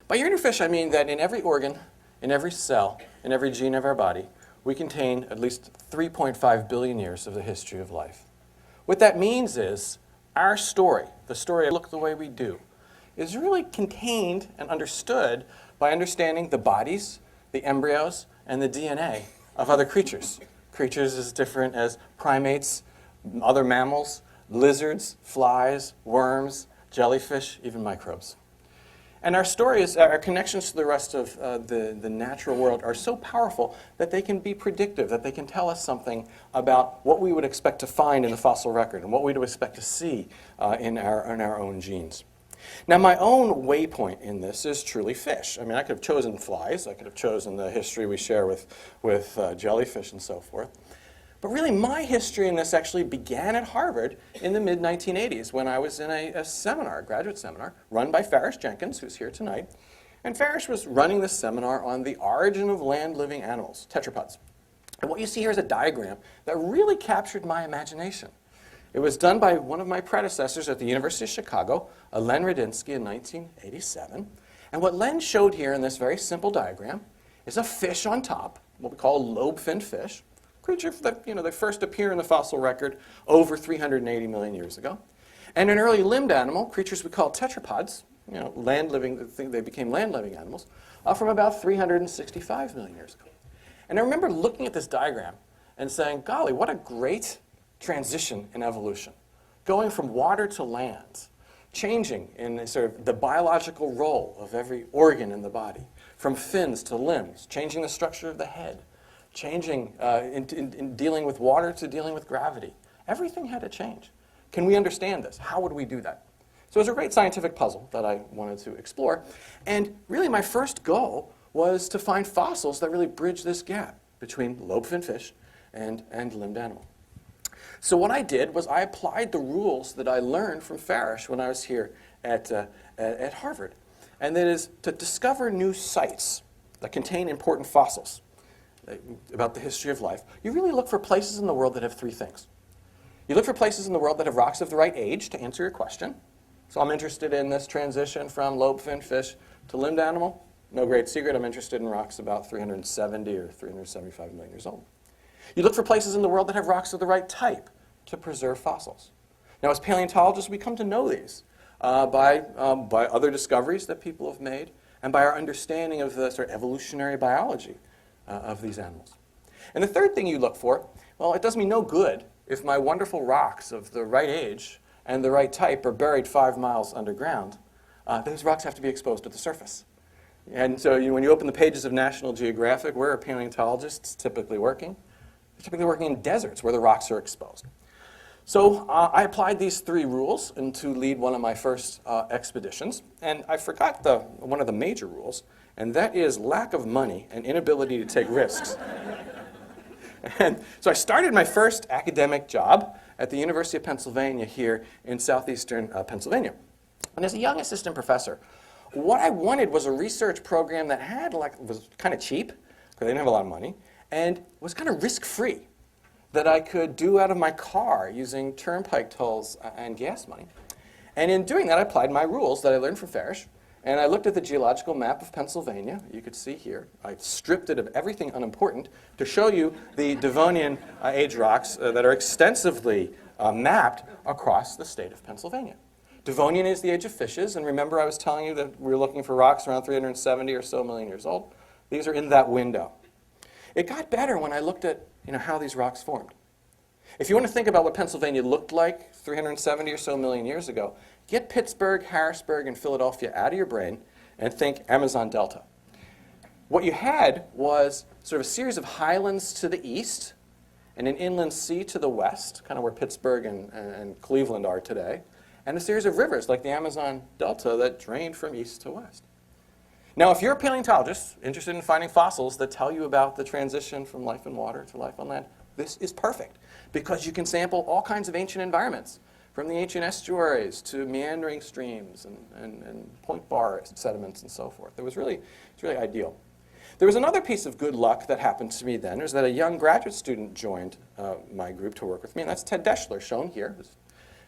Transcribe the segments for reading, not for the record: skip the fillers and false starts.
By year-end fish, I mean that in every organ, in every cell, in every gene of our body, we contain at least 3.5 billion years of the history of life. What that means is our story, the story of look the way we do, is really contained and understood by understanding the bodies, the embryos, and the DNA of other creatures. Creatures as different as primates, other mammals, lizards, flies, worms, jellyfish, even microbes. And our stories, our connections to the rest of the natural world are so powerful that they can be predictive, that they can tell us something about what we would expect to find in the fossil record and what we would expect to see in our own genes. Now, my own waypoint in this is truly fish. I mean, I could have chosen flies. I could have chosen the history we share with jellyfish and so forth. But really, my history in this actually began at Harvard in the mid-1980s when I was in a seminar, a graduate seminar, run by Farish Jenkins, who's here tonight. And Farish was running this seminar on the origin of land-living animals, tetrapods. And what you see here is a diagram that really captured my imagination. It was done by one of my predecessors at the University of Chicago, Len Radinsky, in 1987. And what Len showed here in this very simple diagram is a fish on top, what we call a lobe-finned fish, creature that they first appear in the fossil record over 380 million years ago. And an early limbed animal, creatures we call tetrapods, land-living, they became land-living animals, from about 365 million years ago. And I remember looking at this diagram and saying, golly, what a great transition in evolution. Going from water to land, changing in sort of the biological role of every organ in the body, from fins to limbs, changing the structure of the head, changing in dealing with water to dealing with gravity. Everything had to change. Can we understand this? How would we do that? So it was a great scientific puzzle that I wanted to explore. And really my first goal was to find fossils that really bridge this gap between lobe-finned fish and limbed animal. So what I did was I applied the rules that I learned from Farish when I was here at Harvard. And that is to discover new sites that contain important fossils about the history of life. You really look for places in the world that have three things. You look for places in the world that have rocks of the right age, to answer your question. So I'm interested in this transition from lobe-finned fish to limbed animal. No great secret, I'm interested in rocks about 370 or 375 million years old. You look for places in the world that have rocks of the right type to preserve fossils. Now, as paleontologists, we come to know these by other discoveries that people have made and by our understanding of the sort of evolutionary biology of these animals. And the third thing you look for, well, it does me no good if my wonderful rocks of the right age and the right type are buried 5 miles underground. Those rocks have to be exposed to the surface. And so when you open the pages of National Geographic, where are paleontologists typically working? They're typically working in deserts where the rocks are exposed. So I applied these three rules to lead one of my first expeditions. And I forgot one of the major rules, and that is lack of money and inability to take risks. And so I started my first academic job at the University of Pennsylvania here in southeastern Pennsylvania. And as a young assistant professor, what I wanted was a research program that was kind of cheap, because they didn't have a lot of money, and was kind of risk-free, that I could do out of my car using turnpike tolls and gas money. And in doing that, I applied my rules that I learned from Farish, and I looked at the geological map of Pennsylvania. You could see here. I stripped it of everything unimportant to show you the Devonian Age rocks that are extensively mapped across the state of Pennsylvania. Devonian is the age of fishes, and remember I was telling you that we were looking for rocks around 370 or so million years old. These are in that window. It got better when I looked at how these rocks formed. If you want to think about what Pennsylvania looked like 370 or so million years ago, get Pittsburgh, Harrisburg, and Philadelphia out of your brain and think Amazon Delta. What you had was sort of a series of highlands to the east and an inland sea to the west, kind of where Pittsburgh and Cleveland are today, and a series of rivers like the Amazon Delta that drained from east to west. Now, if you're a paleontologist interested in finding fossils that tell you about the transition from life in water to life on land, this is perfect because you can sample all kinds of ancient environments, from the ancient estuaries to meandering streams and point bar sediments and so forth. It's really ideal. There was another piece of good luck that happened to me then, is that a young graduate student joined my group to work with me, and that's Ted Daeschler, shown here.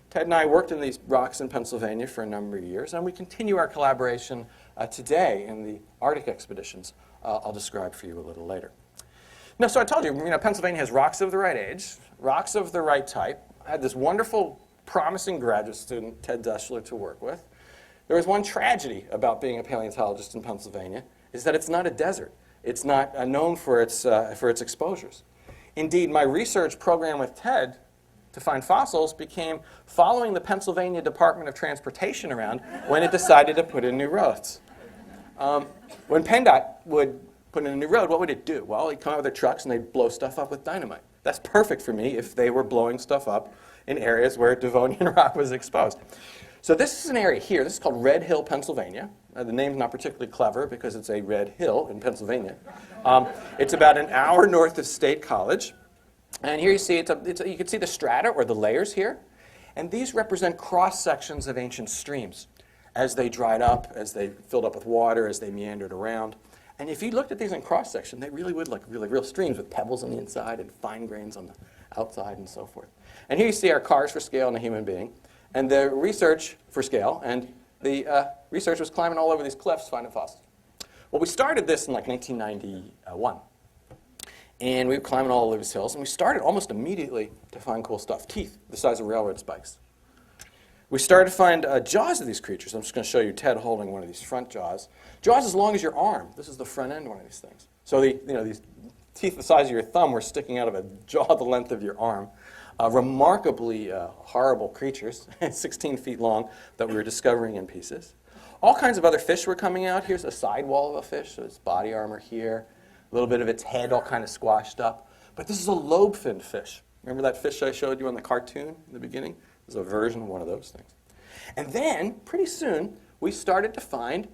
Ted and I worked in these rocks in Pennsylvania for a number of years, and we continue our collaboration today in the Arctic expeditions I'll describe for you a little later. Now, so I told you, Pennsylvania has rocks of the right age, rocks of the right type. I had this wonderful, promising graduate student, Ted Daeschler, to work with. There was one tragedy about being a paleontologist in Pennsylvania, is that it's not a desert. It's not known for its exposures. Indeed, my research program with Ted to find fossils became following the Pennsylvania Department of Transportation around when it decided to put in new roads. When PennDOT would put in a new road, what would it do? Well, they'd come out with their trucks and they'd blow stuff up with dynamite. That's perfect for me if they were blowing stuff up in areas where Devonian rock was exposed. So this is an area here. This is called Red Hill, Pennsylvania. The name's not particularly clever because it's a red hill in Pennsylvania. It's about an hour north of State College. And here you see, you can see the strata or the layers here. And these represent cross-sections of ancient streams as they dried up, as they filled up with water, as they meandered around. And if you looked at these in cross-section, they really would look really real streams with pebbles on the inside and fine grains on the outside and so forth. And here you see our cars for scale and a human being. And the research for scale, and the research was climbing all over these cliffs finding fossils. Well, we started this in like 1991. And we were climbing all over these hills, and we started almost immediately to find cool stuff. Teeth the size of railroad spikes. We started to find jaws of these creatures. I'm just going to show you Ted holding one of these front jaws. Jaws as long as your arm. This is the front end of one of these things. So these teeth the size of your thumb were sticking out of a jaw the length of your arm. Remarkably horrible creatures, 16 feet long, that we were discovering in pieces. All kinds of other fish were coming out. Here's a sidewall of a fish, so its body armor here. A little bit of its head all kind of squashed up. But this is a lobe-finned fish. Remember that fish I showed you on the cartoon in the beginning? This is a version of one of those things. And then, pretty soon, we started to find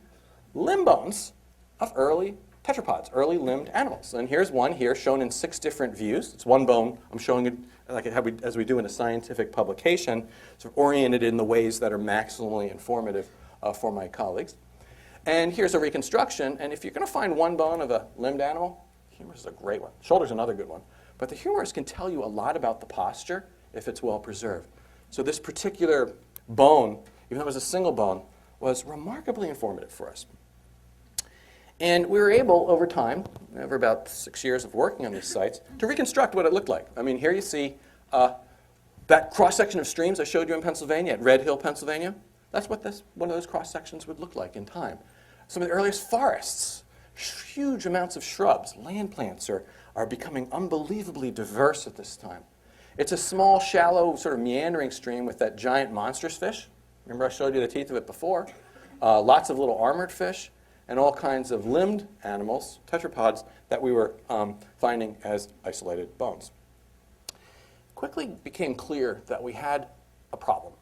limb bones of early tetrapods, early limbed animals. And here's one here shown in 6 different views. It's one bone. I'm showing it like as we do in a scientific publication, sort of oriented in the ways that are maximally informative for my colleagues. And here's a reconstruction. And if you're going to find one bone of a limbed animal, humerus is a great one. Shoulder's another good one. But the humerus can tell you a lot about the posture if it's well preserved. So this particular bone, even though it was a single bone, was remarkably informative for us. And we were able, over time, over about 6 years of working on these sites, to reconstruct what it looked like. I mean, here you see that cross-section of streams I showed you in Pennsylvania, at Red Hill, Pennsylvania. That's what one of those cross-sections would look like in time. Some of the earliest forests, huge amounts of shrubs, land plants are becoming unbelievably diverse at this time. It's a small, shallow, sort of meandering stream with that giant monstrous fish. Remember I showed you the teeth of it before? Lots of little armored fish, and all kinds of limbed animals, tetrapods, that we were finding as isolated bones. Quickly became clear that we had a problem.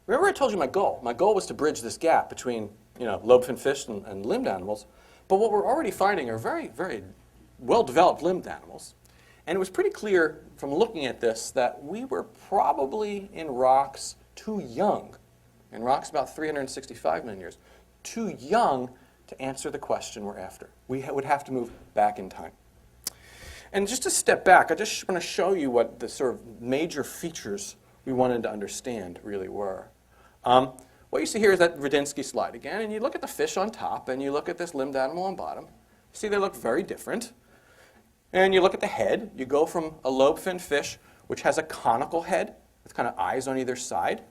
Remember I told you my goal? My goal was to bridge this gap between lobe-finned fish and limbed animals. But what we're already finding are very, very well-developed limbed animals. And it was pretty clear from looking at this that we were probably in rocks too young, in rocks about 365 million years, too young to answer the question we're after. We would have to move back in time. And just to step back, I just want to show you what the sort of major features we wanted to understand really were. What you see here is that Radinsky slide again, and you look at the fish on top, and you look at this limbed animal on bottom. See, they look very different. And you look at the head. You go from a lobe-finned fish, which has a conical head with kind of eyes on either side,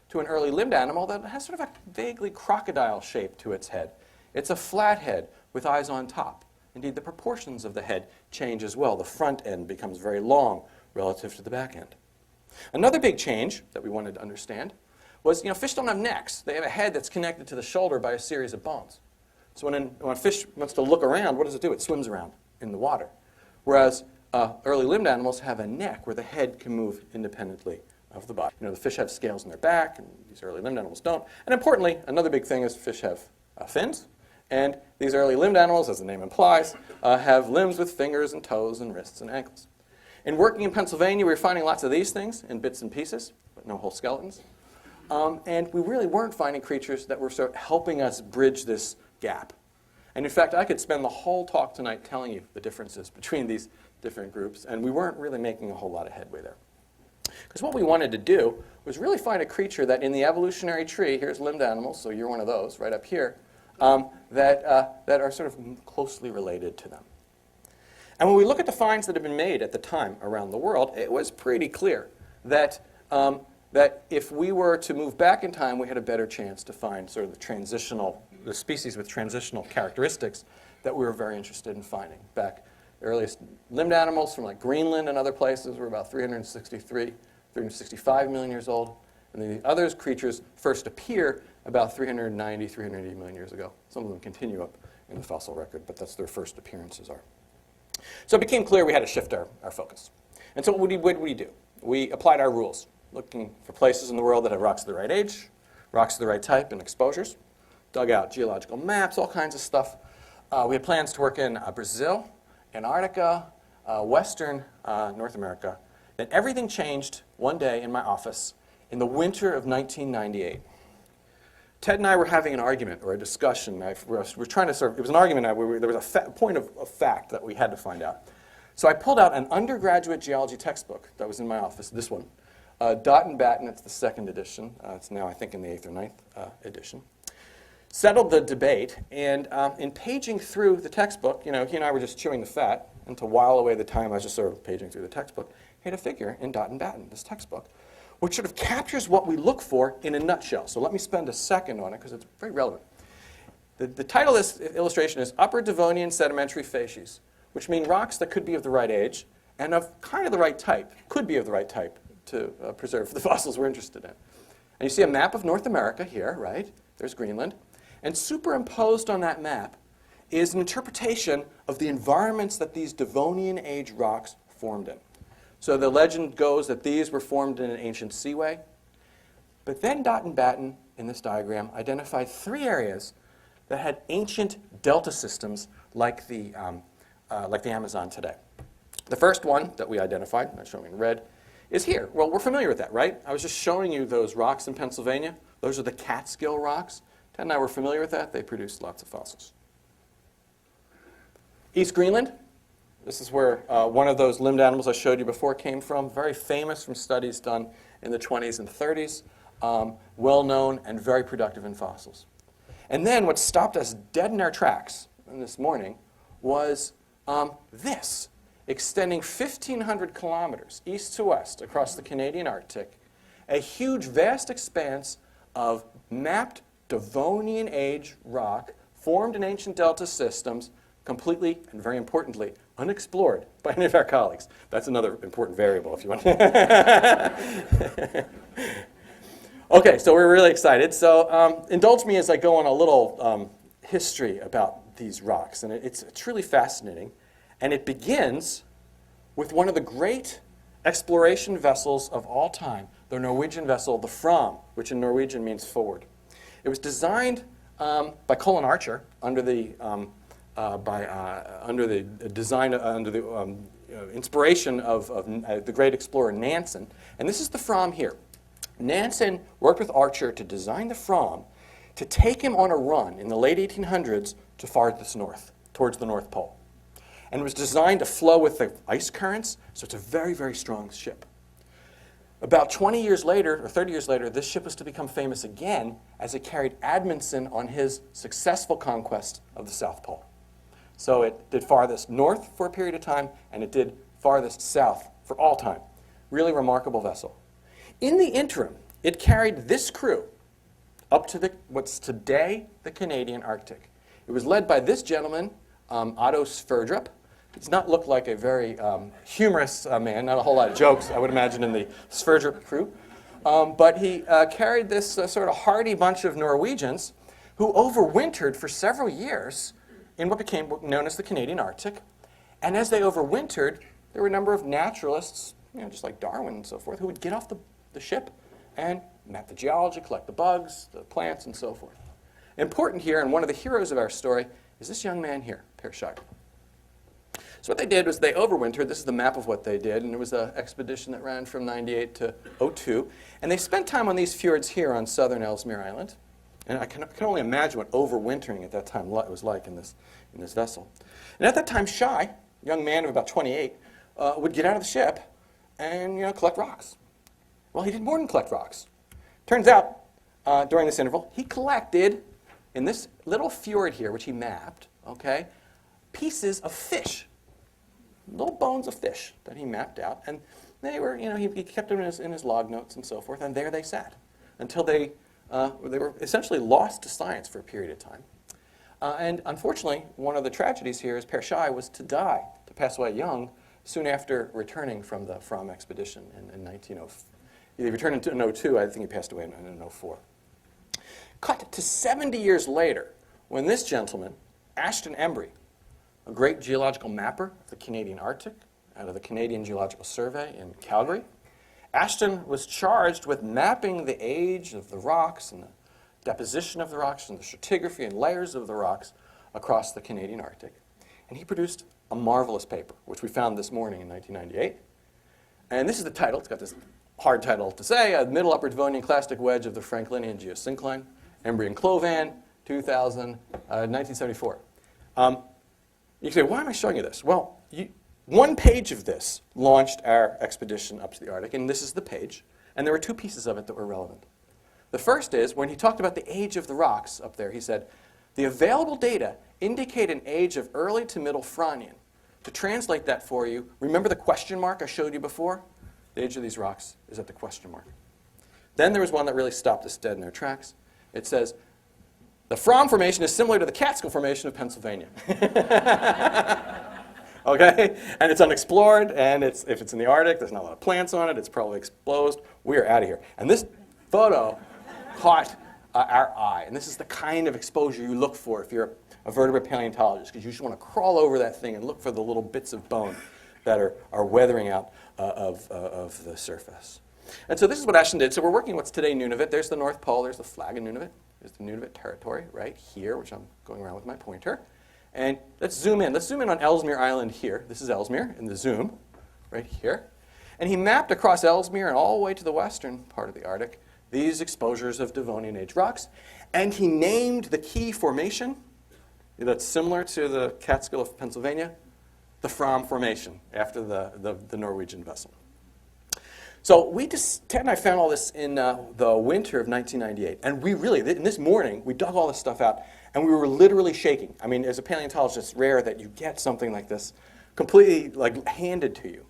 to an early limbed animal that has sort of a vaguely crocodile shape to its head. It's a flat head with eyes on top. Indeed, the proportions of the head change as well. The front end becomes very long relative to the back end. Another big change that we wanted to understand was, fish don't have necks. They have a head that's connected to the shoulder by a series of bones. So when a fish wants to look around, what does it do? It swims around in the water. Whereas early limbed animals have a neck where the head can move independently of the body. The fish have scales in their back, and these early limbed animals don't. And importantly, another big thing is fish have fins. And these early limbed animals, as the name implies, have limbs with fingers and toes and wrists and ankles. In working in Pennsylvania, we were finding lots of these things in bits and pieces, but no whole skeletons. And we really weren't finding creatures that were sort of helping us bridge this gap. And in fact, I could spend the whole talk tonight telling you the differences between these different groups, and we weren't really making a whole lot of headway there. Because what we wanted to do was really find a creature that in the evolutionary tree, here's limbed animals, so you're one of those right up here, that are sort of closely related to them. And when we look at the finds that have been made at the time around the world, it was pretty clear that, that if we were to move back in time, we had a better chance to find sort of the species with transitional characteristics that we were very interested in finding. Back, the earliest limbed animals from like Greenland and other places were about 365 million years old. And then the other creatures first appear about 390, 380 million years ago. Some of them continue up in the fossil record, but that's their first appearances are. So it became clear we had to shift our focus. And so what did we do? We applied our rules, looking for places in the world that had rocks of the right age, rocks of the right type, and exposures. Dug out geological maps, all kinds of stuff. We had plans to work in Brazil, Antarctica, Western North America. Then everything changed one day in my office in the winter of 1998. Ted and I were having an argument or a discussion. We were trying to it was an argument. There was a point of fact that we had to find out. So I pulled out an undergraduate geology textbook that was in my office, this one. Dot and Batten, it's the second edition. It's now, I think, in the 8th or 9th edition. Settled the debate, and in paging through the textbook, he and I were just chewing the fat, and to while away the time, I was just sort of paging through the textbook. He had a figure in Dot and Batten, this textbook, which sort of captures what we look for in a nutshell. So let me spend a second on it, because it's very relevant. The title of this illustration is Upper Devonian Sedimentary Facies, which mean rocks that could be of the right age and of kind of the right type, could be of the right type to preserve the fossils we're interested in. And you see a map of North America here, right? There's Greenland. And superimposed on that map is an interpretation of the environments that these Devonian Age rocks formed in. So the legend goes that these were formed in an ancient seaway. But then Dot and Batten, in this diagram, identified 3 areas that had ancient delta systems like the Amazon today. The first one that we identified, I'm showing in red, is here. Well, we're familiar with that, right? I was just showing you those rocks in Pennsylvania. Those are the Catskill rocks. Ted and I were familiar with that. They produced lots of fossils. East Greenland. This is where one of those limbed animals I showed you before came from. Very famous from studies done in the 20s and 30s. Well-known and very productive in fossils. And then what stopped us dead in our tracks this morning was this, extending 1,500 kilometers east to west across the Canadian Arctic, a huge, vast expanse of mapped Devonian Age rock formed in ancient delta systems, completely and very importantly unexplored by any of our colleagues. That's another important variable if you want. Okay, so we're really excited. So indulge me as I go on a little history about these rocks. And it's truly fascinating. And it begins with one of the great exploration vessels of all time, the Norwegian vessel, the Fram, which in Norwegian means forward. It was designed by Colin Archer under the inspiration of the great explorer Nansen. And this is the Fram here. Nansen worked with Archer to design the Fram to take him on a run in the late 1800s to farthest north, towards the North Pole. And it was designed to flow with the ice currents, so it's a very, very strong ship. About 20 years later, or 30 years later, this ship was to become famous again as it carried Amundsen on his successful conquest of the South Pole. So it did farthest north for a period of time, and it did farthest south for all time. Really remarkable vessel. In the interim, it carried this crew up to what's today the Canadian Arctic. It was led by this gentleman, Otto Sverdrup. He does not look like a very humorous man, not a whole lot of jokes, I would imagine, in the Sverdrup crew. But he carried this sort of hardy bunch of Norwegians who overwintered for several years in what became known as the Canadian Arctic. And as they overwintered, there were a number of naturalists, just like Darwin and so forth, who would get off the ship and map the geology, collect the bugs, the plants, and so forth. Important here, and one of the heroes of our story, is this young man here, Farish A. So what they did was they overwintered. This is the map of what they did, and it was an expedition that ran from 98 to 02. And they spent time on these fjords here on southern Ellesmere Island. And I can only imagine what overwintering at that time was like in this vessel. And at that time, Shy, a young man of about 28, would get out of the ship and collect rocks. Well, he did more than collect rocks. Turns out, during this interval, he collected, in this little fjord here, which he mapped, okay, pieces of fish, little bones of fish that he mapped out. And they were, he kept them in his log notes and so forth, and there they sat until they were essentially lost to science for a period of time. And unfortunately, one of the tragedies here is Farish A was to pass away young, soon after returning from the Fram expedition in 1904. He returned in 1902. I think he passed away in 1904. Cut to 70 years later, when this gentleman, Ashton Embry, a great geological mapper of the Canadian Arctic, out of the Canadian Geological Survey in Calgary, Ashton was charged with mapping the age of the rocks and the deposition of the rocks and the stratigraphy and layers of the rocks across the Canadian Arctic. And he produced a marvelous paper, which we found this morning in 1998. And this is the title. It's got this hard title to say, a Middle Upper Devonian Clastic Wedge of the Franklinian Geosyncline, Embryon Clovan, 1974. You say, why am I showing you this? Well, one page of this launched our expedition up to the Arctic, and this is the page. And there were two pieces of it that were relevant. The first is, when he talked about the age of the rocks up there, he said, the available data indicate an age of early to middle Fronian. To translate that for you, remember the question mark I showed you before? The age of these rocks is at the question mark. Then there was one that really stopped us dead in their tracks. It says, the Fram Formation is similar to the Catskill Formation of Pennsylvania. Okay? And it's unexplored, and if it's in the Arctic, there's not a lot of plants on it, it's probably exposed. We're out of here. And this photo caught our eye. And this is the kind of exposure you look for if you're a vertebrate paleontologist, because you just want to crawl over that thing and look for the little bits of bone that are weathering out of the surface. And so this is what Ashton did. So we're working what's today Nunavut. There's the North Pole. There's the flag of Nunavut. There's the Nunavut territory right here, which I'm going around with my pointer. And let's zoom in. Let's zoom in on Ellesmere Island here. This is Ellesmere in the zoom right here. And he mapped across Ellesmere and all the way to the western part of the Arctic these exposures of Devonian Age rocks. And he named the key formation that's similar to the Catskill of Pennsylvania, the Fram Formation, after the Norwegian vessel. So Ted and I found all this in the winter of 1998. And we really, in this morning, we dug all this stuff out, and we were literally shaking. I mean, as a paleontologist, it's rare that you get something like this completely handed to you.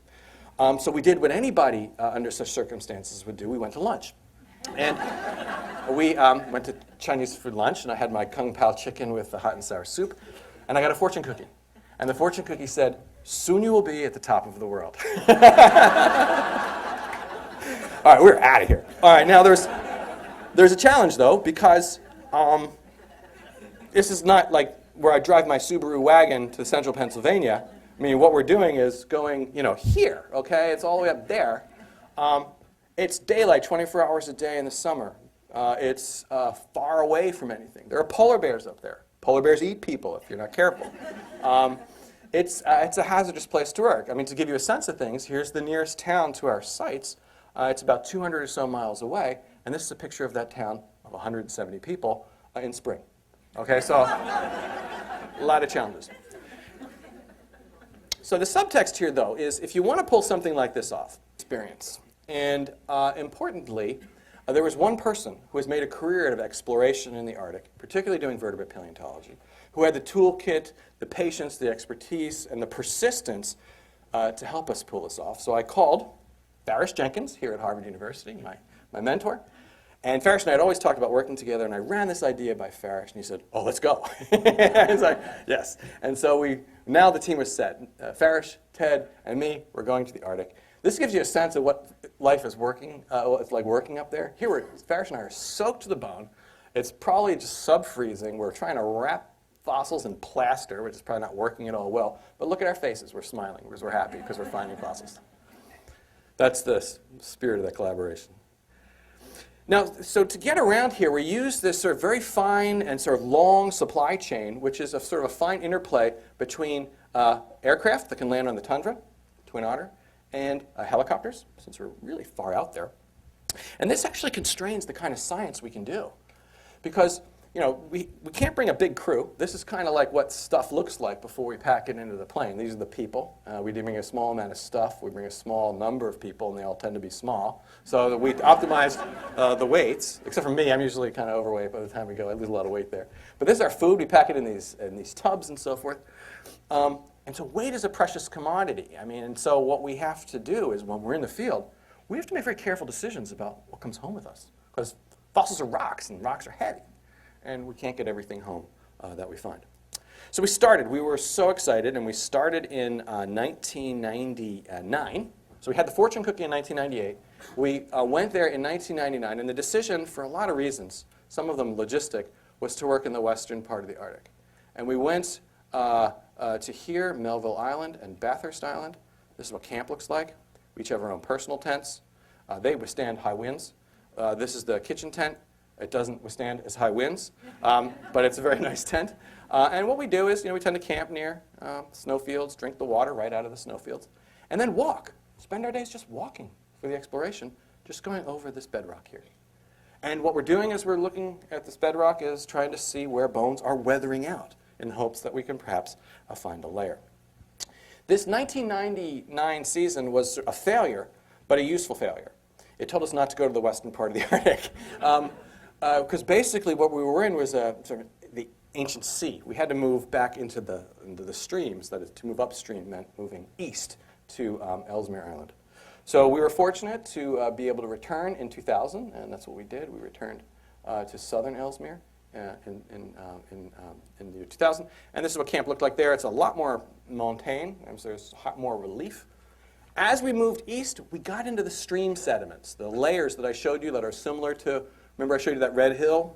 So we did what anybody under such circumstances would do. We went to lunch. And we went to Chinese for lunch, and I had my Kung Pao chicken with the hot and sour soup, and I got a fortune cookie. And the fortune cookie said, soon you will be at the top of the world. All right, we're out of here. All right, now there's a challenge, though, because this is not like where I drive my Subaru wagon to central Pennsylvania. I mean, what we're doing is going, here, okay? It's all the way up there. It's daylight 24 hours a day in the summer. It's far away from anything. There are polar bears up there. Polar bears eat people if you're not careful. It's a hazardous place to work. I mean, to give you a sense of things, here's the nearest town to our sites. It's about 200 or so miles away, and this is a picture of that town of 170 people in spring. Okay, so a lot of challenges. So the subtext here, though, is if you want to pull something like this off, experience. And importantly, there was one person who has made a career out of exploration in the Arctic, particularly doing vertebrate paleontology, who had the toolkit, the patience, the expertise, and the persistence to help us pull this off. So I called Farish Jenkins here at Harvard University, my mentor. And Farish and I had always talked about working together, and I ran this idea by Farish, and he said, oh, let's go. It's like, yes. And so now the team was set. Farish, Ted, and me, we're going to the Arctic. This gives you a sense of what life is it's like working up there. Here, Farish and I are soaked to the bone. It's probably just sub-freezing. We're trying to wrap fossils in plaster, which is probably not working at all well. But look at our faces. We're smiling because we're happy because we're finding fossils. That's the spirit of that collaboration. Now, so to get around here, we use this sort of very fine and sort of long supply chain, which is a sort of a fine interplay between aircraft that can land on the tundra, Twin Otter, and helicopters, since we're really far out there. And this actually constrains the kind of science we can do. Because we can't bring a big crew. This is kind of like what stuff looks like before we pack it into the plane. These are the people. We do bring a small amount of stuff. We bring a small number of people, and they all tend to be small. So that we optimized the weights, except for me. I'm usually kind of overweight by the time we go. I lose a lot of weight there. But this is our food. We pack it in these tubs and so forth. And so weight is a precious commodity. And so what we have to do is when we're in the field, we have to make very careful decisions about what comes home with us. Because fossils are rocks, and rocks are heavy. And we can't get everything home that we find. So we were so excited, and we started in 1999. So we had the fortune cookie in 1998. We went there in 1999, and the decision, for a lot of reasons, some of them logistic, was to work in the western part of the Arctic. And we went to here, Melville Island and Bathurst Island. This is what camp looks like. We each have our own personal tents. They withstand high winds. This is the kitchen tent. It doesn't withstand as high winds, but it's a very nice tent. And what we do is, we tend to camp near snowfields, drink the water right out of the snowfields, and then walk. Spend our days just walking for the exploration, just going over this bedrock here. And what we're doing as we're looking at this bedrock is trying to see where bones are weathering out in hopes that we can perhaps find a layer. This 1999 season was a failure, but a useful failure. It told us not to go to the western part of the Arctic. Because basically what we were in was sort of the ancient sea. We had to move back into the streams. That is, to move upstream meant moving east to Ellesmere Island. So we were fortunate to be able to return in 2000, and that's what we did. We returned to southern Ellesmere in the year 2000. And this is what camp looked like there. It's a lot more montane, and so there's more relief. As we moved east, we got into the stream sediments, the layers that I showed you that are similar to, remember I showed you that Red Hill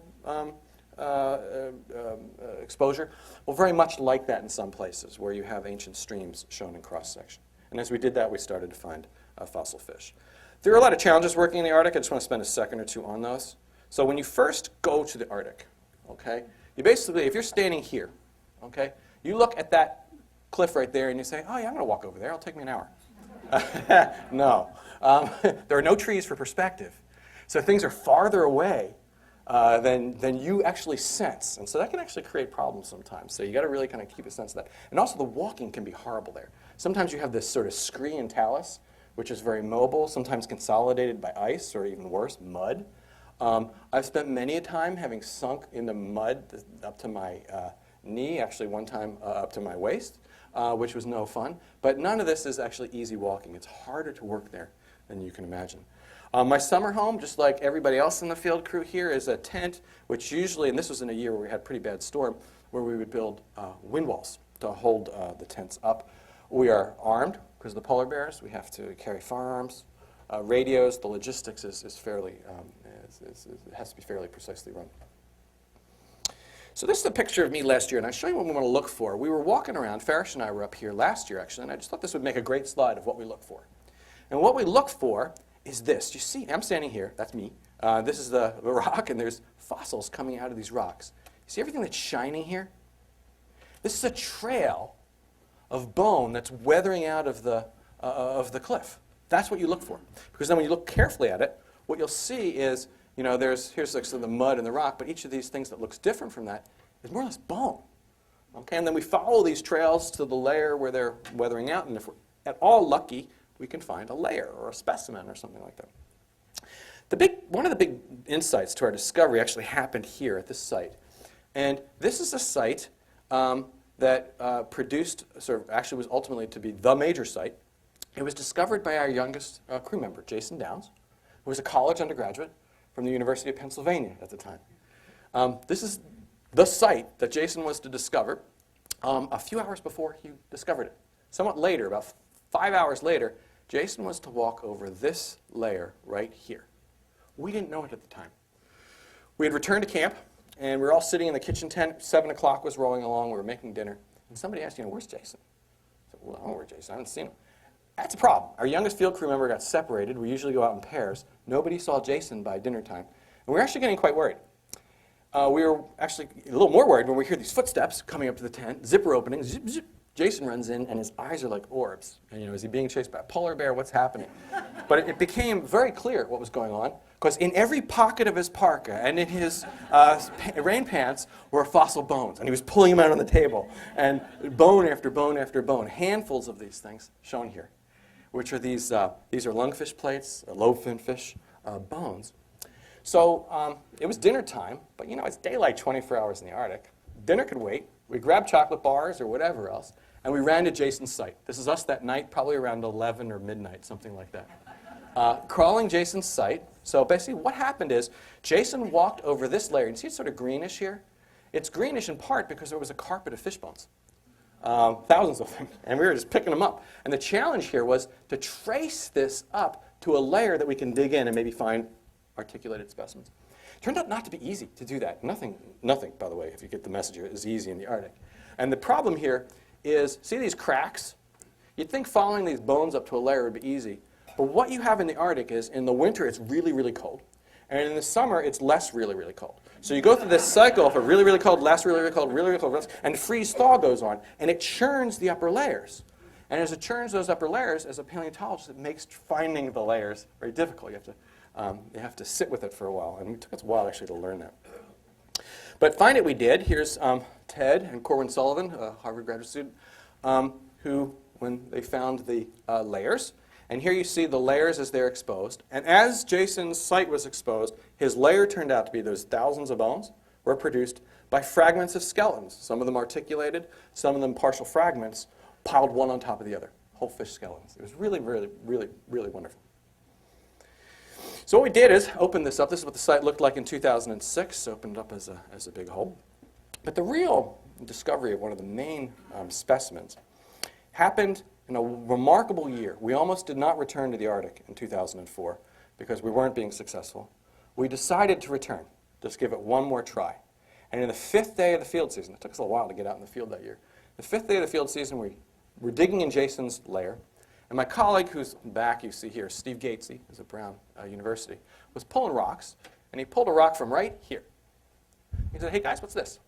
exposure? Well, very much like that in some places where you have ancient streams shown in cross-section. And as we did that, we started to find fossil fish. There are a lot of challenges working in the Arctic. I just want to spend a second or two on those. So when you first go to the Arctic, okay, you basically, if you're standing here, okay, you look at that cliff right there and you say, oh yeah, I'm going to walk over there. It'll take me an hour. No. There are no trees for perspective. So things are farther away than you actually sense. And so that can actually create problems sometimes. So you got to really kind of keep a sense of that. And also the walking can be horrible there. Sometimes you have this sort of scree and talus, which is very mobile, sometimes consolidated by ice or even worse, mud. I've spent many a time having sunk in the mud up to my knee, actually one time up to my waist, which was no fun. But none of this is actually easy walking. It's harder to work there than you can imagine. My summer home, just like everybody else in the field crew here, is a tent, which usually, and this was in a year where we had pretty bad storm, where we would build wind walls to hold the tents up. We are armed because of the polar bears. We have to carry firearms, radios. The logistics is fairly, it has to be fairly precisely run. So this is a picture of me last year, and I'll show you what we want to look for. We were walking around, Farish and I were up here last year, actually, and I just thought this would make a great slide of what we look for. And what we look for is this. You see, I'm standing here. That's me. This is the rock, and there's fossils coming out of these rocks. You see everything that's shining here? This is a trail of bone that's weathering out of the cliff. That's what you look for. Because then when you look carefully at it, what you'll see is, here's like the mud and the rock, but each of these things that looks different from that is more or less bone. Okay, and then we follow these trails to the layer where they're weathering out, and if we're at all lucky, we can find a layer or a specimen or something like that. One of the big insights to our discovery actually happened here at this site. And this is a site that produced, actually was ultimately to be the major site. It was discovered by our youngest crew member, Jason Downs, who was a college undergraduate from the University of Pennsylvania at the time. This is the site that Jason was to discover a few hours before he discovered it. Somewhat later, about 5 hours later, Jason was to walk over this layer right here. We didn't know it at the time. We had returned to camp, and we were all sitting in the kitchen tent. 7 o'clock was rolling along. We were making dinner. And somebody asked, where's Jason? I said, well, I don't know where Jason. I haven't seen him. That's a problem. Our youngest field crew member got separated. We usually go out in pairs. Nobody saw Jason by dinner time. And we were actually getting quite worried. We were actually a little more worried when we hear these footsteps coming up to the tent, zipper opening, zip, zip. Jason runs in, and his eyes are like orbs. And, is he being chased by a polar bear? What's happening? But it became very clear what was going on Because in every pocket of his parka and in his rain pants were fossil bones. And he was pulling them out on the table. And bone after bone after bone, handfuls of these things shown here, which are these are lungfish plates, lobe-finned fish bones. So it was dinner time, but it's daylight 24 hours in the Arctic. Dinner could wait. We grabbed chocolate bars or whatever else, and we ran to Jason's site. This is us that night, probably around 11 or midnight, something like that. Crawling Jason's site. So basically what happened is Jason walked over this layer. You see it's sort of greenish here? It's greenish in part because there was a carpet of fish bones, thousands of them, and we were just picking them up. And the challenge here was to trace this up to a layer that we can dig in and maybe find articulated specimens. It turned out not to be easy to do that. Nothing, by the way, if you get the message, is easy in the Arctic. And the problem here is, see these cracks? You'd think following these bones up to a layer would be easy. But what you have in the Arctic is, in the winter, it's really, really cold. And in the summer, it's less really, really cold. So you go through this cycle of a really, really cold, less really, really cold, really, really cold, and freeze-thaw goes on, and it churns the upper layers. And as it churns those upper layers, as a paleontologist, it makes finding the layers very difficult. You have to sit with it for a while, and it took us a while, actually, to learn that. But find it we did. Here's Ted and Corwin Sullivan, a Harvard graduate student, who, when they found the layers, and here you see the layers as they're exposed. And as Jason's site was exposed, his layer turned out to be those thousands of bones were produced by fragments of skeletons. Some of them articulated, some of them partial fragments, piled one on top of the other. Whole fish skeletons. It was really, really, really, really wonderful. So what we did is open this up. This is what the site looked like in 2006. Opened up as a big hole. But the real discovery of one of the main specimens happened in a remarkable year. We almost did not return to the Arctic in 2004 because we weren't being successful. We decided to return, just give it one more try. And in the 5th day of the field season, it took us a while to get out in the field that year. The 5th day of the field season, we were digging in Jason's lair. And my colleague, who's back, you see here, Steve Gatesy, who's at Brown University, was pulling rocks. And he pulled a rock from right here. He said, hey guys, what's this?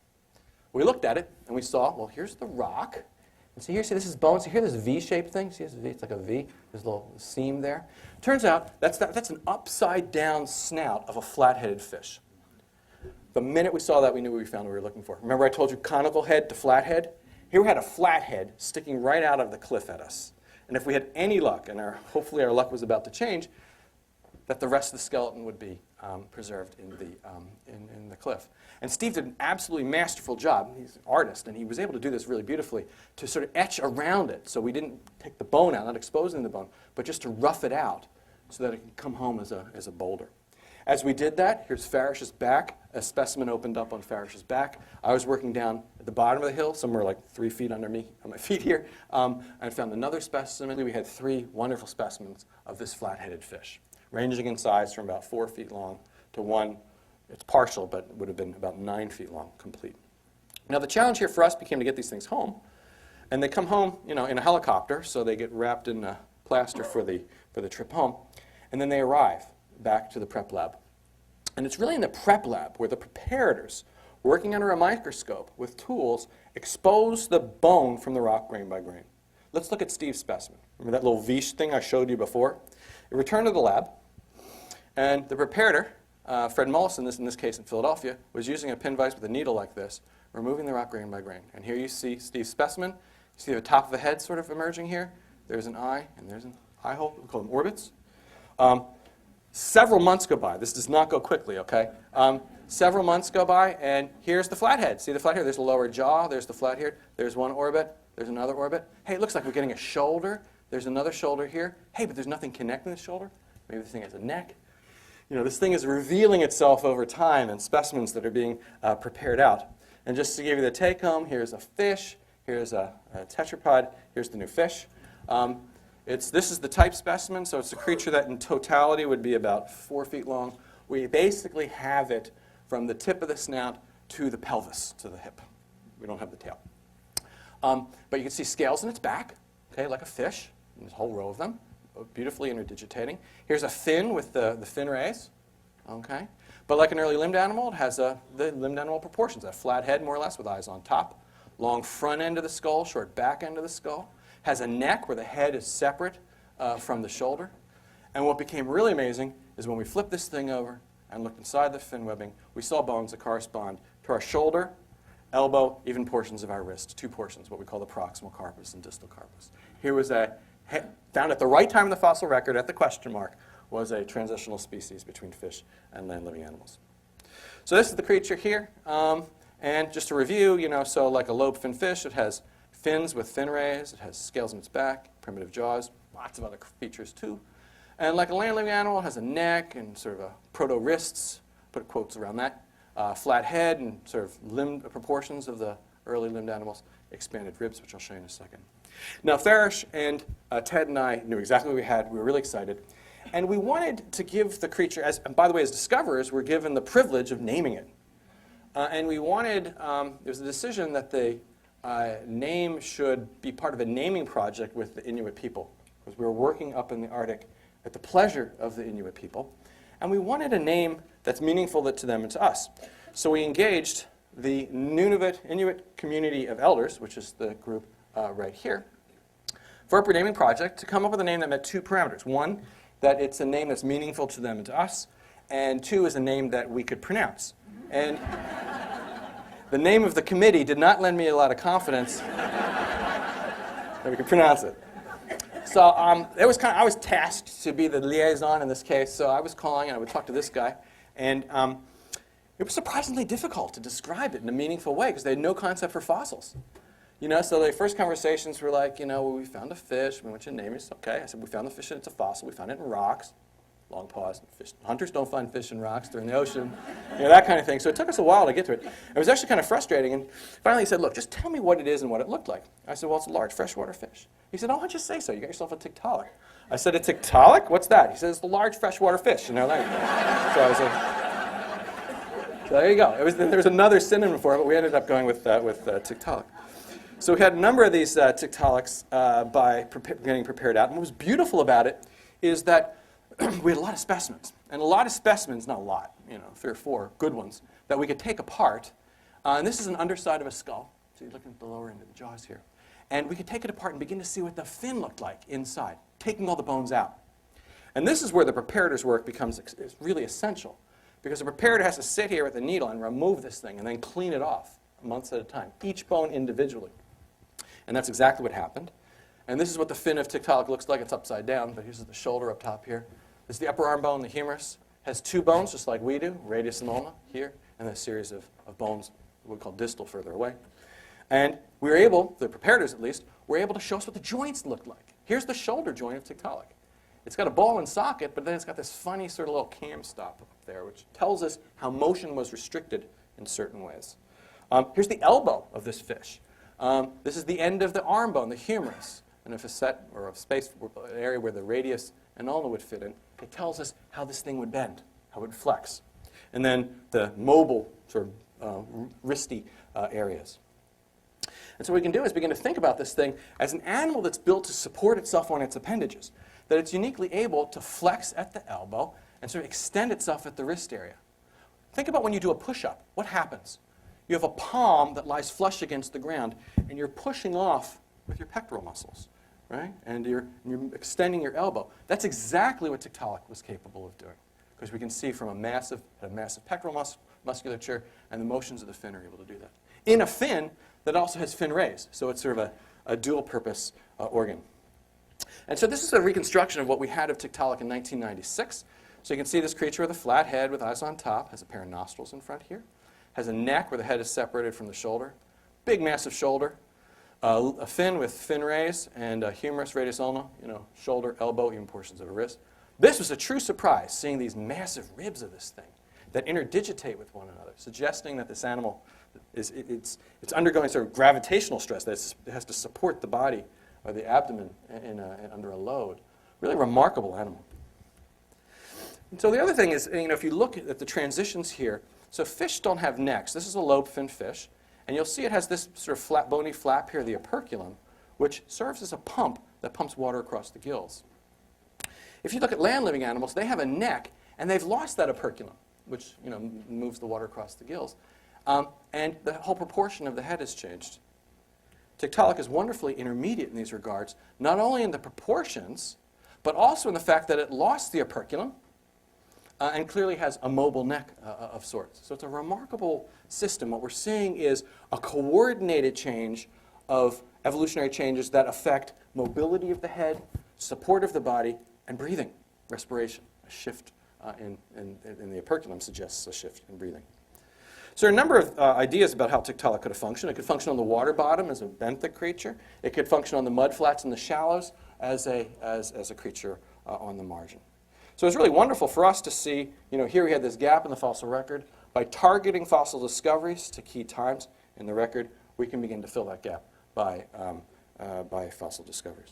We looked at it, and we saw, well, here's the rock. And so here, see, this is bone. So here, this V-shaped thing. See, it's like a V. There's a little seam there. Turns out that's an upside-down snout of a flat-headed fish. The minute we saw that, we knew what we found what we were looking for. Remember I told you conical head to flat head? Here we had a flat head sticking right out of the cliff at us. And if we had any luck, and hopefully our luck was about to change, that the rest of the skeleton would be preserved in the cliff. And Steve did an absolutely masterful job. He's an artist, and he was able to do this really beautifully, to sort of etch around it. So we didn't take the bone out, not exposing the bone, but just to rough it out so that it can come home as a boulder. As we did that, here's Farish's back. A specimen opened up on Farish's back. I was working down at the bottom of the hill, somewhere like 3 feet under me, on my feet here. I found another specimen. We had 3 wonderful specimens of this flat-headed fish, ranging in size from about 4 feet long to one. It's partial, but would have been about 9 feet long, complete. Now the challenge here for us became to get these things home. And they come home, in a helicopter, so they get wrapped in plaster for the trip home. And then they arrive back to the prep lab. And it's really in the prep lab where the preparators, working under a microscope with tools, expose the bone from the rock grain by grain. Let's look at Steve's specimen. Remember that little V thing I showed you before? It returned to the lab, and the preparator, Fred Mollison, in this case in Philadelphia, was using a pin vise with a needle like this, removing the rock grain by grain. And here you see Steve's specimen. You see the top of the head sort of emerging here. There's an eye, and there's an eye hole. We call them orbits. Several months go by. This does not go quickly, okay? Several months go by, and here's the flathead. See the flathead? There's the lower jaw. There's the flathead. There's one orbit. There's another orbit. Hey, it looks like we're getting a shoulder. There's another shoulder here. Hey, but there's nothing connecting the shoulder. Maybe this thing has a neck. This thing is revealing itself over time in specimens that are being prepared out. And just to give you the take-home, here's a fish. Here's a tetrapod. Here's the new fish. This is the type specimen, so it's a creature that in totality would be about 4 feet long. We basically have it from the tip of the snout to the pelvis, to the hip. We don't have the tail. But you can see scales in its back, okay, like a fish, and there's a whole row of them, beautifully interdigitating. Here's a fin with the fin rays, okay? But like an early limbed animal, it has the limbed animal proportions, a flat head more or less with eyes on top, long front end of the skull, short back end of the skull, has a neck where the head is separate from the shoulder. And what became really amazing is when we flipped this thing over and looked inside the fin webbing, we saw bones that correspond to our shoulder, elbow, even portions of our wrist, two portions, what we call the proximal carpus and distal carpus. Here was found at the right time in the fossil record, at the question mark, was a transitional species between fish and land-living animals. So this is the creature here. And just to review, so like a lobe-fin fish, it has fins with fin rays, it has scales on its back, primitive jaws, lots of other features too. And like a land-living animal, it has a neck and sort of a proto-wrists, put quotes around that, flat head and sort of limb proportions of the early limbed animals, expanded ribs, which I'll show you in a second. Now, Farish and Ted and I knew exactly what we had. We were really excited. And we wanted to give the creature, and by the way, as discoverers, we're given the privilege of naming it. And we wanted, there was a decision that the name should be part of a naming project with the Inuit people, because we were working up in the Arctic at the pleasure of the Inuit people. And we wanted a name that's meaningful to them and to us. So we engaged the Nunavut Inuit Community of Elders, which is the group right here, for a naming project to come up with a name that met two parameters. One, that it's a name that's meaningful to them and to us, and two, is a name that we could pronounce. And the name of the committee did not lend me a lot of confidence that we could pronounce it. So I was tasked to be the liaison in this case, so I was calling and I would talk to this guy, and it was surprisingly difficult to describe it in a meaningful way because they had no concept for fossils. So the first conversations were like, well, we found a fish. We want you to name it. Okay. I said, we found the fish and it's a fossil. We found it in rocks. Long pause. Hunters don't find fish in rocks. They're in the ocean. That kind of thing. So it took us a while to get to it. It was actually kind of frustrating. And finally he said, look, just tell me what it is and what it looked like. I said, well, it's a large freshwater fish. He said, oh, why'd you say so? You got yourself a Tiktaalik. I said, a Tiktaalik? What's that? He said, it's the large freshwater fish. So I was like, so there you go. There was another synonym for it, but we ended up going with Tiktaalik. So we had a number of these Tiktaaliks by getting prepared out. And what was beautiful about it is that we had a lot of specimens. And a lot of specimens, not a lot, 3 or 4 good ones, that we could take apart. And this is an underside of a skull. So you're looking at the lower end of the jaws here. And we could take it apart and begin to see what the fin looked like inside, taking all the bones out. And this is where the preparator's work becomes really essential. Because the preparator has to sit here with a needle and remove this thing and then clean it off months at a time, each bone individually. And that's exactly what happened. And this is what the fin of Tiktaalik looks like. It's upside down, but here's the shoulder up top here. This is the upper arm bone, the humerus. Has 2 bones, just like we do, radius and ulna here, and then a series of bones we call distal further away. And we were able, the preparators at least, were able to show us what the joints looked like. Here's the shoulder joint of Tiktaalik. It's got a ball and socket, but then it's got this funny sort of little cam stop up there, which tells us how motion was restricted in certain ways. Here's the elbow of this fish. This is the end of the arm bone, the humerus, and a facet or a space area where the radius and ulna would fit in. It tells us how this thing would bend, how it would flex. And then the mobile sort of wristy areas. And so what we can do is begin to think about this thing as an animal that's built to support itself on its appendages, that it's uniquely able to flex at the elbow and sort of extend itself at the wrist area. Think about when you do a push-up. What happens? You have a palm that lies flush against the ground, and you're pushing off with your pectoral muscles, right? And you're extending your elbow. That's exactly what Tiktaalik was capable of doing, because we can see from a massive pectoral musculature, and the motions of the fin are able to do that. In a fin that also has fin rays, so it's sort of a dual-purpose organ. And so this is a reconstruction of what we had of Tiktaalik in 1996. So you can see this creature with a flat head with eyes on top, has a pair of nostrils in front here, has a neck where the head is separated from the shoulder, big massive shoulder, a fin with fin rays and a humerus, radius ulna, shoulder, elbow, even portions of a wrist. This was a true surprise, seeing these massive ribs of this thing that interdigitate with one another, suggesting that this animal it's undergoing sort of gravitational stress, that it has to support the body or the abdomen under a load. Really remarkable animal. And so the other thing is, if you look at the transitions here, so fish don't have necks. This is a lobe-finned fish. And you'll see it has this sort of flat, bony flap here, the operculum, which serves as a pump that pumps water across the gills. If you look at land-living animals, they have a neck, and they've lost that operculum, which moves the water across the gills. And the whole proportion of the head has changed. Tiktaalik is wonderfully intermediate in these regards, not only in the proportions, but also in the fact that it lost the operculum, and clearly has a mobile neck of sorts. So it's a remarkable system. What we're seeing is a coordinated change of evolutionary changes that affect mobility of the head, support of the body, and breathing, respiration. A shift in the operculum suggests a shift in breathing. So there are a number of ideas about how Tiktaalik could have functioned. It could function on the water bottom as a benthic creature. It could function on the mud flats and the shallows as a creature on the margin. So it's really wonderful for us to see, here we had this gap in the fossil record. By targeting fossil discoveries to key times in the record, we can begin to fill that gap by fossil discoveries.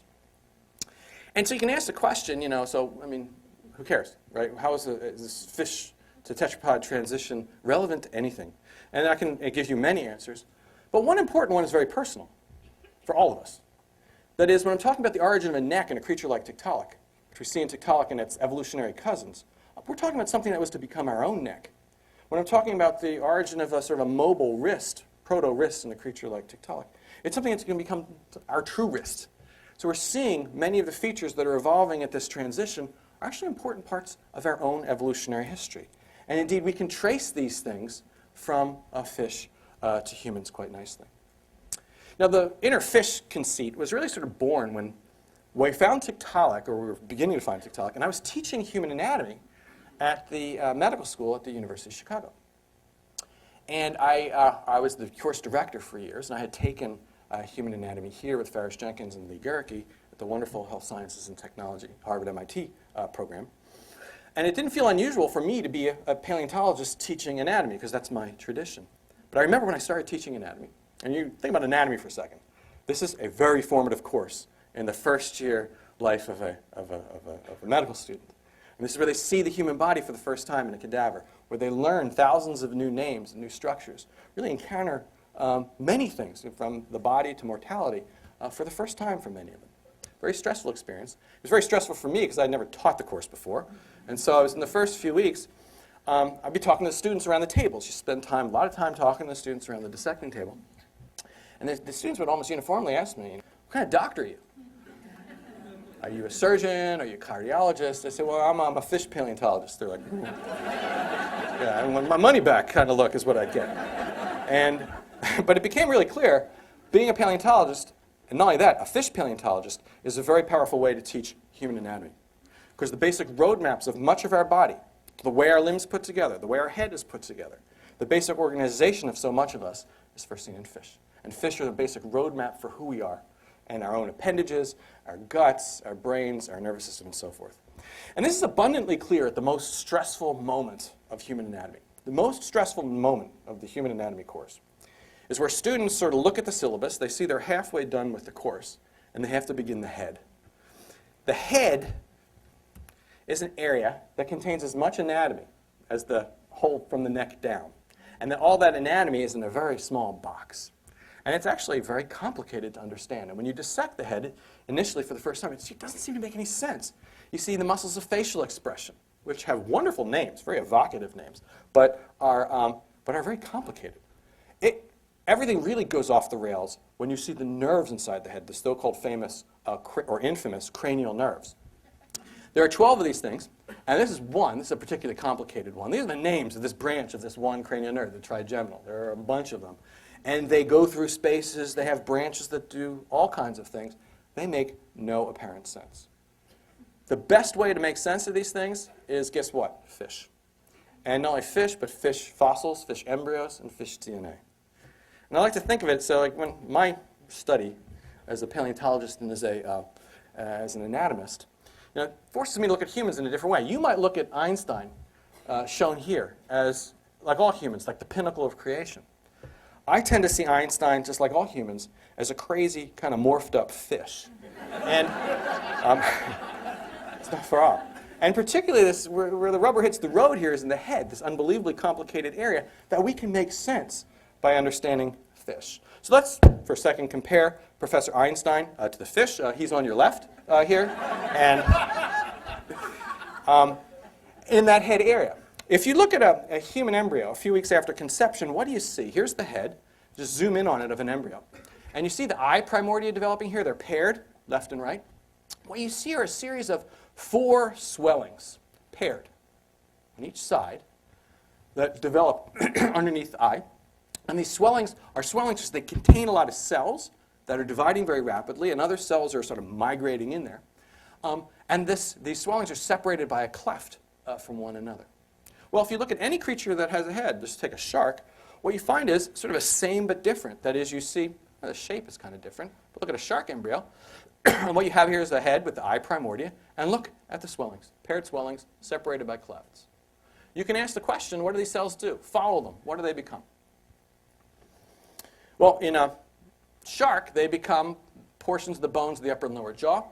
And so you can ask the question, who cares, right? How is this fish to tetrapod transition relevant to anything? And it gives you many answers. But one important one is very personal for all of us. That is, when I'm talking about the origin of a neck in a creature like Tiktaalik, which we see in Tiktaalik and its evolutionary cousins, we're talking about something that was to become our own neck. When I'm talking about the origin of a sort of a mobile wrist, proto-wrist in a creature like Tiktaalik, it's something that's going to become our true wrist. So we're seeing many of the features that are evolving at this transition are actually important parts of our own evolutionary history. And indeed, we can trace these things from a fish to humans quite nicely. Now, the inner fish conceit was really sort of born when we found Tiktaalik, or we were beginning to find Tiktaalik, and I was teaching human anatomy at the medical school at the University of Chicago. And I was the course director for years, and I had taken human anatomy here with Farish, Jenkins, and Lee Gerke at the wonderful Health Sciences and Technology Harvard-MIT program. And it didn't feel unusual for me to be a paleontologist teaching anatomy, because that's my tradition. But I remember when I started teaching anatomy, and you think about anatomy for a second. This is a very formative course in the first year life of a medical student. And this is where they see the human body for the first time in a cadaver, where they learn thousands of new names and new structures, really encounter many things, from the body to mortality, for the first time for many of them. Very stressful experience. It was very stressful for me because I'd never taught the course before. And so I was in the first few weeks, I'd be talking to the students around the tables. You spend a lot of time talking to the students around the dissecting table. And the students would almost uniformly ask me, what kind of doctor are you? Are you a surgeon? Are you a cardiologist? I said, well, I'm a fish paleontologist. They're like, yeah, I want my money back kind of look is what I get. But it became really clear, being a paleontologist, and not only that, a fish paleontologist, is a very powerful way to teach human anatomy. Because the basic roadmaps of much of our body, the way our limbs put together, the way our head is put together, the basic organization of so much of us is first seen in fish. And fish are the basic roadmap for who we are, and our own appendages, our guts, our brains, our nervous system, and so forth. And this is abundantly clear at the most stressful moment of human anatomy. The most stressful moment of the human anatomy course is where students sort of look at the syllabus, they see they're halfway done with the course, and they have to begin the head. The head is an area that contains as much anatomy as the whole from the neck down. And that all that anatomy is in a very small box. And it's actually very complicated to understand. And when you dissect the head, initially for the first time, it doesn't seem to make any sense. You see the muscles of facial expression, which have wonderful names, very evocative names, but are very complicated. Everything really goes off the rails when you see the nerves inside the head, the so-called famous or infamous cranial nerves. There are 12 of these things, and this is one. This is a particularly complicated one. These are the names of this branch of this one cranial nerve, the trigeminal. There are a bunch of them. And they go through spaces. They have branches that do all kinds of things. They make no apparent sense. The best way to make sense of these things is, guess what? Fish. And not only fish, but fish fossils, fish embryos, and fish DNA. And I like to think of it, so like when my study as a paleontologist and as an anatomist, it forces me to look at humans in a different way. You might look at Einstein, shown here, as, like all humans, like the pinnacle of creation. I tend to see Einstein, just like all humans, as a crazy, kind of morphed up fish. And it's not far off. And particularly this, where the rubber hits the road here is in the head, this unbelievably complicated area that we can make sense by understanding fish. So let's, for a second, compare Professor Einstein to the fish. He's on your left here. And in that head area. If you look at a human embryo a few weeks after conception, what do you see? Here's the head. Just zoom in on it of an embryo. And you see the eye primordia developing here. They're paired, left and right. What you see are a series of 4 swellings, paired. on each side that develop underneath the eye. And these swellings are swellings because they contain a lot of cells that are dividing very rapidly, and other cells are sort of migrating in there. And these swellings are separated by a cleft from one another. Well, if you look at any creature that has a head, just take a shark, what you find is sort of a same but different. That is, you see, the shape is kind of different. But look at a shark embryo. And what you have here is a head with the eye primordia. And look at the swellings, paired swellings separated by clefts. You can ask the question, what do these cells do? Follow them. What do they become? Well, in a shark, they become portions of the bones of the upper and lower jaw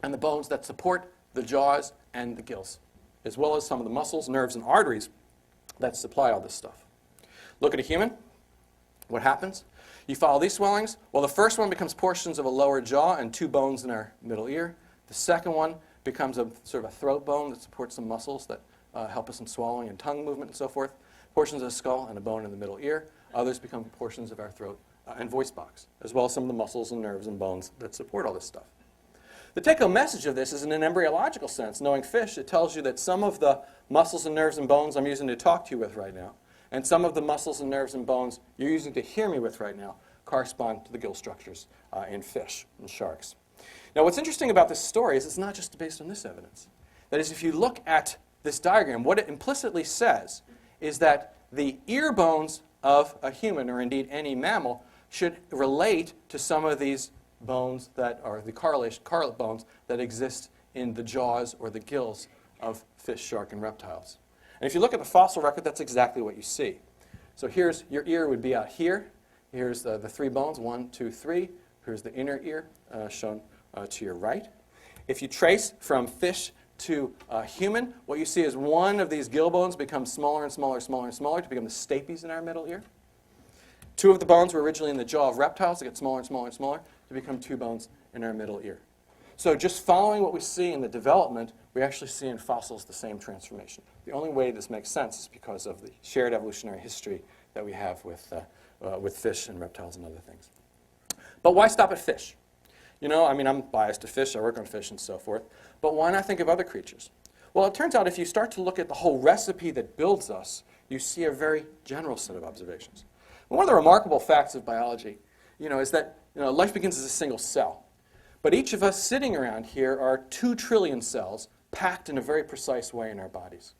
and the bones that support the jaws and the gills, as well as some of the muscles, nerves, and arteries that supply all this stuff. Look at a human. What happens? You follow these swellings. Well, the first one becomes portions of a lower jaw and two bones in our middle ear. The second one becomes a sort of a throat bone that supports some muscles that help us in swallowing and tongue movement and so forth. Portions of the skull and a bone in the middle ear. Others become portions of our throat and voice box, as well as some of the muscles and nerves and bones that support all this stuff. The take-home message of this is in an embryological sense. Knowing fish, it tells you that some of the muscles and nerves and bones I'm using to talk to you with right now, and some of the muscles and nerves and bones you're using to hear me with right now, correspond to the gill structures in fish and sharks. Now, what's interesting about this story is it's not just based on this evidence. That is, if you look at this diagram, what it implicitly says is that the ear bones of a human, or indeed any mammal, should relate to some of these bones that are the correlate bones that exist in the jaws or the gills of fish, shark, and reptiles. And if you look at the fossil record, that's exactly what you see. So here's your ear would be out here. Here's the three bones, 1, 2, 3. Here's the inner ear shown to your right. If you trace from fish to human, what you see is one of these gill bones becomes smaller and smaller, smaller and smaller to become the stapes in our middle ear. Two of the bones were originally in the jaw of reptiles. They get smaller and smaller and smaller to become two bones in our middle ear. So just following what we see in the development, we actually see in fossils the same transformation. The only way this makes sense is because of the shared evolutionary history that we have with fish and reptiles and other things. But why stop at fish? You know, I mean, I'm biased to fish. I work on fish and so forth. But why not think of other creatures? Well, it turns out if you start to look at the whole recipe that builds us, you see a very general set of observations. One of the remarkable facts of biology, is that life begins as a single cell. But each of us sitting around here are 2 trillion cells packed in a very precise way in our bodies.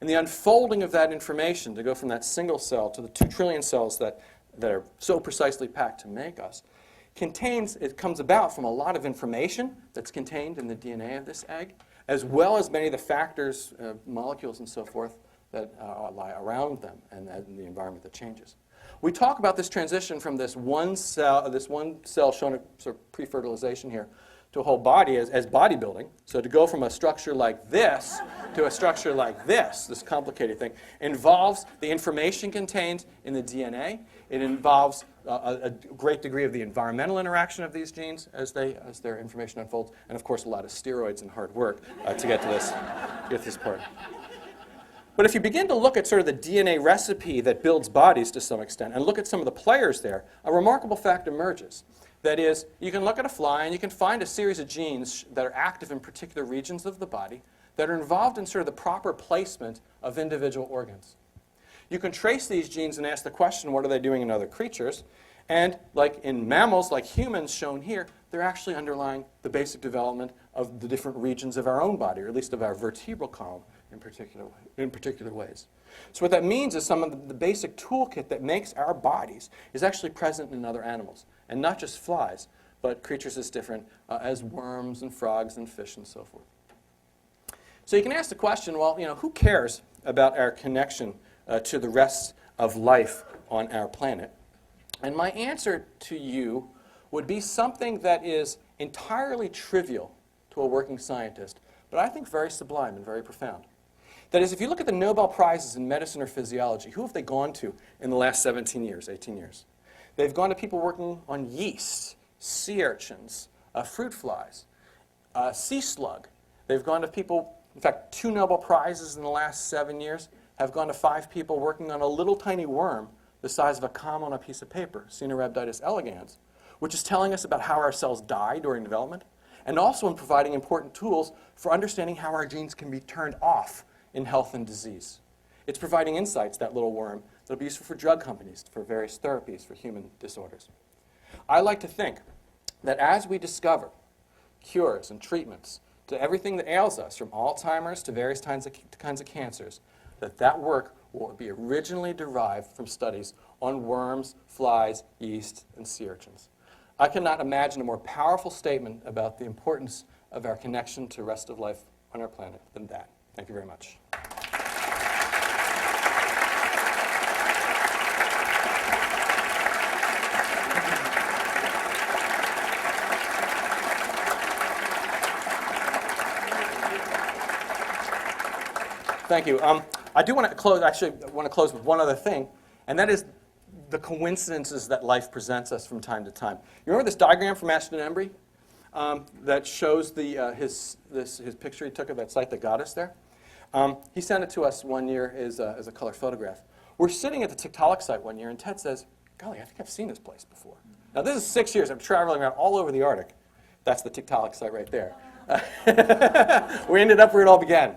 And the unfolding of that information to go from that single cell to the 2 trillion cells that are so precisely packed to make us, it comes about from a lot of information that's contained in the DNA of this egg, as well as many of the factors, molecules and so forth, that lie around them and the environment that changes. We talk about this transition from this one cell shown at sort of pre-fertilization here, to a whole body as bodybuilding. So to go from a structure like this to a structure like this complicated thing, involves the information contained in the DNA. It involves a great degree of the environmental interaction of these genes as their information unfolds, and of course a lot of steroids and hard work to get to this part. But if you begin to look at sort of the DNA recipe that builds bodies to some extent, and look at some of the players there, a remarkable fact emerges. That is, you can look at a fly and you can find a series of genes that are active in particular regions of the body that are involved in sort of the proper placement of individual organs. You can trace these genes and ask the question, what are they doing in other creatures? And like in mammals, like humans shown here, they're actually underlying the basic development of the different regions of our own body, or at least of our vertebral column in particular ways. So what that means is some of the basic toolkit that makes our bodies is actually present in other animals. And not just flies, but creatures as different as worms and frogs and fish and so forth. So you can ask the question, well, who cares about our connection to the rest of life on our planet? And my answer to you would be something that is entirely trivial to a working scientist, but I think very sublime and very profound. That is, if you look at the Nobel Prizes in medicine or physiology, who have they gone to in the last 17 years, 18 years? They've gone to people working on yeast, sea urchins, fruit flies, sea slug. They've gone to people, in fact, 2 Nobel Prizes in the last 7 years have gone to 5 people working on a little tiny worm the size of a comma on a piece of paper, Caenorhabditis elegans, which is telling us about how our cells die during development, and also in providing important tools for understanding how our genes can be turned off in health and disease. It's providing insights, that little worm, that'll be useful for drug companies, for various therapies, for human disorders. I like to think that as we discover cures and treatments to everything that ails us, from Alzheimer's to various kinds of cancers, that work will be originally derived from studies on worms, flies, yeast, and sea urchins. I cannot imagine a more powerful statement about the importance of our connection to the rest of life on our planet than that. Thank you very much. Thank you. I do want to close, actually, I want to close with one other thing, and that is the coincidences that life presents us from time to time. You remember this diagram from Ashton Embry that shows his picture he took of that site that got us there? He sent it to us one year as a color photograph. We're sitting at the Tiktaalik site one year, and Ted says, golly, I think I've seen this place before. Now, this is 6 years. I'm traveling around all over the Arctic. That's the Tiktaalik site right there. We ended up where it all began.